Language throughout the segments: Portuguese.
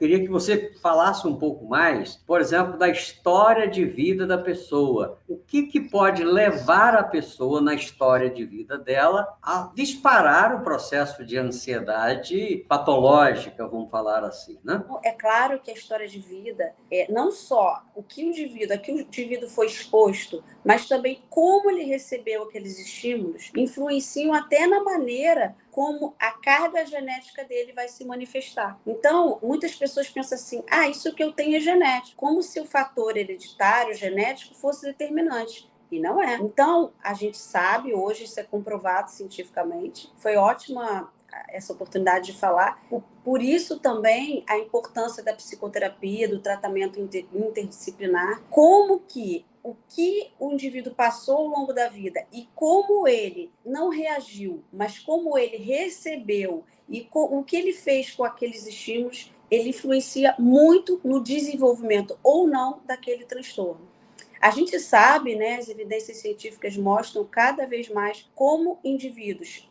queria que você falasse um pouco mais, por exemplo, da história de vida da pessoa. O que pode levar a pessoa, na história de vida dela, a disparar o processo de ansiedade patológica, vamos falar assim, né? É claro que a história de vida é não só a que o indivíduo foi exposto, mas também como ele recebeu aqueles estímulos, influenciam até na maneira como a carga genética dele vai se manifestar. Então, muitas pessoas pensam assim, isso que eu tenho é genético, como se o fator hereditário, genético, fosse determinante. E não é. Então, a gente sabe, hoje isso é comprovado cientificamente, foi ótima essa oportunidade de falar. Por isso também a importância da psicoterapia, do tratamento interdisciplinar, como que o indivíduo passou ao longo da vida e como ele não reagiu, mas como ele recebeu e o que ele fez com aqueles estímulos, ele influencia muito no desenvolvimento ou não daquele transtorno. A gente sabe, né, as evidências científicas mostram cada vez mais como indivíduos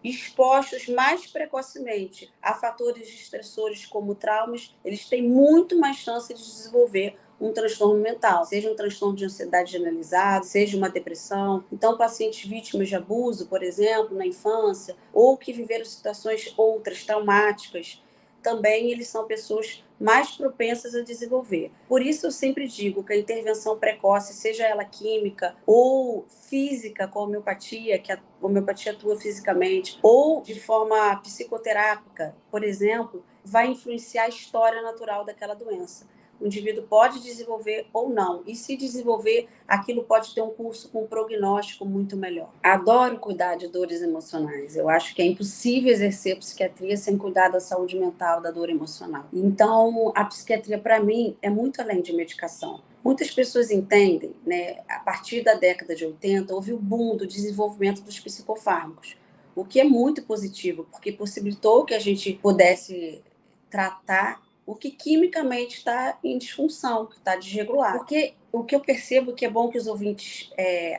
expostos mais precocemente a fatores estressores como traumas, eles têm muito mais chance de desenvolver um transtorno mental, seja um transtorno de ansiedade generalizado, seja uma depressão. Então, pacientes vítimas de abuso, por exemplo, na infância, ou que viveram situações outras traumáticas, também eles são pessoas mais propensas a desenvolver. Por isso, eu sempre digo que a intervenção precoce, seja ela química ou física, com a homeopatia, que a homeopatia atua fisicamente, ou de forma psicoterápica, por exemplo, vai influenciar a história natural daquela doença. O indivíduo pode desenvolver ou não. E se desenvolver, aquilo pode ter um curso com um prognóstico muito melhor. Adoro cuidar de dores emocionais. Eu acho que é impossível exercer a psiquiatria sem cuidar da saúde mental, da dor emocional. Então, a psiquiatria, para mim, é muito além de medicação. Muitas pessoas entendem, né, a partir da década de 80, houve o boom do desenvolvimento dos psicofármacos, o que é muito positivo, porque possibilitou que a gente pudesse tratar o que quimicamente está em disfunção, que está desregular. Porque o que eu percebo que é bom que os ouvintes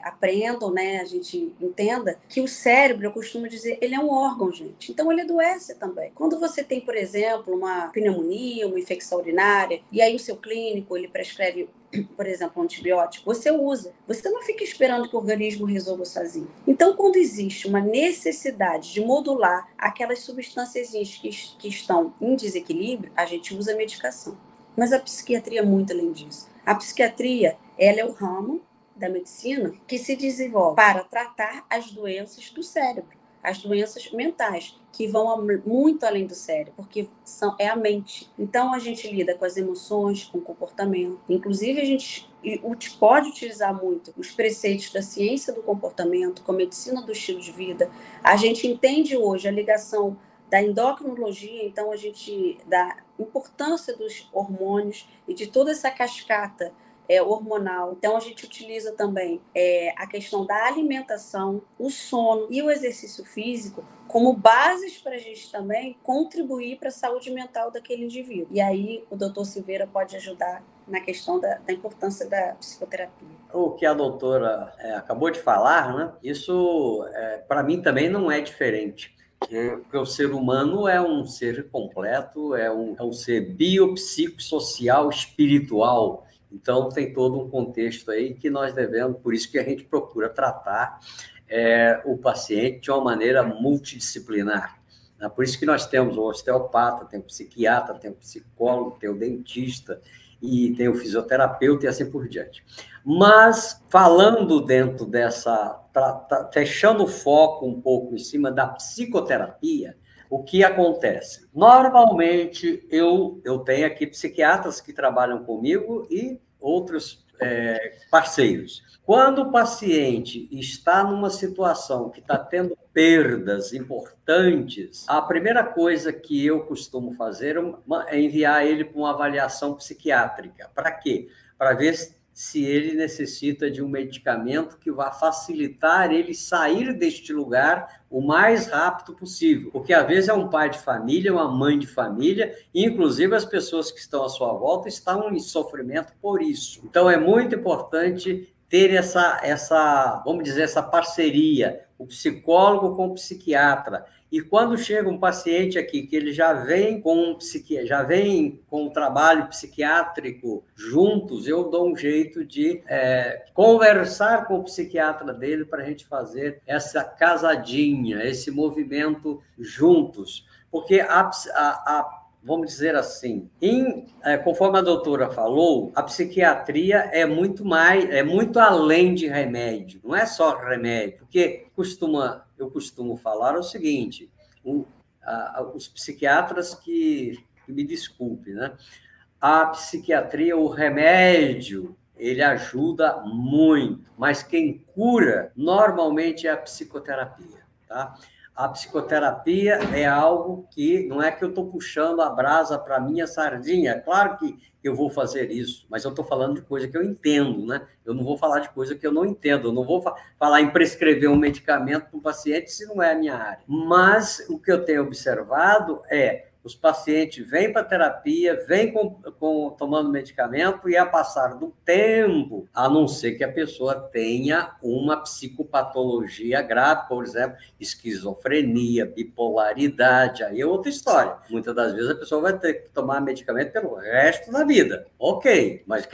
aprendam, né, a gente entenda, que o cérebro, eu costumo dizer, ele é um órgão, gente. Então, ele adoece também. Quando você tem, por exemplo, uma pneumonia, uma infecção urinária, e aí o seu clínico, ele prescreve, por exemplo, um antibiótico, você usa. Você não fica esperando que o organismo resolva sozinho. Então, quando existe uma necessidade de modular aquelas substâncias que estão em desequilíbrio, a gente usa a medicação. Mas a psiquiatria é muito além disso. A psiquiatria, ela é o ramo da medicina que se desenvolve para tratar as doenças do cérebro, as doenças mentais, que vão muito além do cérebro, porque é a mente. Então, a gente lida com as emoções, com o comportamento. Inclusive, a gente pode utilizar muito os preceitos da ciência do comportamento, com a medicina do estilo de vida. A gente entende hoje a ligação da endocrinologia, então, da importância dos hormônios e de toda essa cascata hormonal. Então, a gente utiliza também a questão da alimentação, o sono e o exercício físico como bases para a gente também contribuir para a saúde mental daquele indivíduo. E aí, o doutor Silveira pode ajudar na questão da importância da psicoterapia. O que a doutora acabou de falar, né? Isso, para mim, também não é diferente. Porque o ser humano é um ser completo, é um ser biopsicossocial, espiritual. Então, tem todo um contexto aí que nós devemos, por isso que a gente procura tratar o paciente de uma maneira multidisciplinar. Né? Por isso que nós temos o osteopata, tem o psiquiatra, tem o psicólogo, tem o dentista, e tem o fisioterapeuta e assim por diante. Mas, falando dentro dessa... fechando o foco um pouco em cima da psicoterapia, o que acontece? Normalmente, eu tenho aqui psiquiatras que trabalham comigo e outros parceiros. Quando o paciente está numa situação que está tendo perdas importantes, a primeira coisa que eu costumo fazer é enviar ele para uma avaliação psiquiátrica. Para quê? Para ver se ele necessita de um medicamento que vá facilitar ele sair deste lugar o mais rápido possível. Porque, às vezes, é um pai de família, uma mãe de família, e, inclusive, as pessoas que estão à sua volta estão em sofrimento por isso. Então, é muito importante ter vamos dizer, essa parceria, o psicólogo com o psiquiatra, E quando chega um paciente aqui que ele já vem com um trabalho psiquiátrico juntos, eu dou um jeito de conversar com o psiquiatra dele para a gente fazer essa casadinha, esse movimento juntos. Porque vamos dizer assim, conforme a doutora falou, a psiquiatria é muito além de remédio, não é só remédio, porque eu costumo falar o seguinte, os psiquiatras que me desculpem, né? A psiquiatria, o remédio, ele ajuda muito, mas quem cura normalmente é a psicoterapia, tá? A psicoterapia é algo que não é que eu estou puxando a brasa para a minha sardinha. É claro que eu vou fazer isso, mas eu estou falando de coisa que eu entendo, né? Eu não vou falar de coisa que eu não entendo. Eu não vou falar em prescrever um medicamento para um paciente se não é a minha área. Mas o que eu tenho observado os pacientes vêm para a terapia, vêm tomando medicamento e, a passar do tempo, a não ser que a pessoa tenha uma psicopatologia grave, por exemplo, esquizofrenia, bipolaridade, aí é outra história. Muitas das vezes a pessoa vai ter que tomar medicamento pelo resto da vida. Ok, mas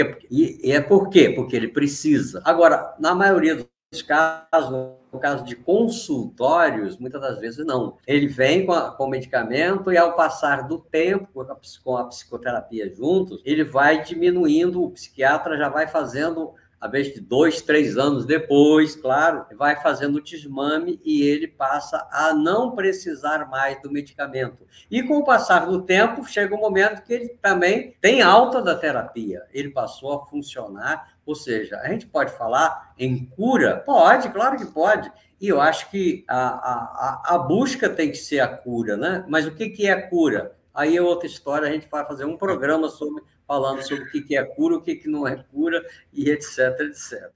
é por quê? Porque ele precisa. Agora, na maioria dos casos, no caso de consultórios, muitas das vezes não. Ele vem com o medicamento e, ao passar do tempo, com a psicoterapia juntos, ele vai diminuindo, o psiquiatra já vai fazendo, a vez de 2, 3 anos depois, claro, vai fazendo o desmame e ele passa a não precisar mais do medicamento. E com o passar do tempo, chega um momento que ele também tem alta da terapia. Ele passou a funcionar. Ou seja, a gente pode falar em cura? Pode, claro que pode. E eu acho que a busca tem que ser a cura, né? Mas o que é a cura? Aí é outra história, a gente vai fazer um programa falando sobre o que é cura, o que não é cura, e etc, etc.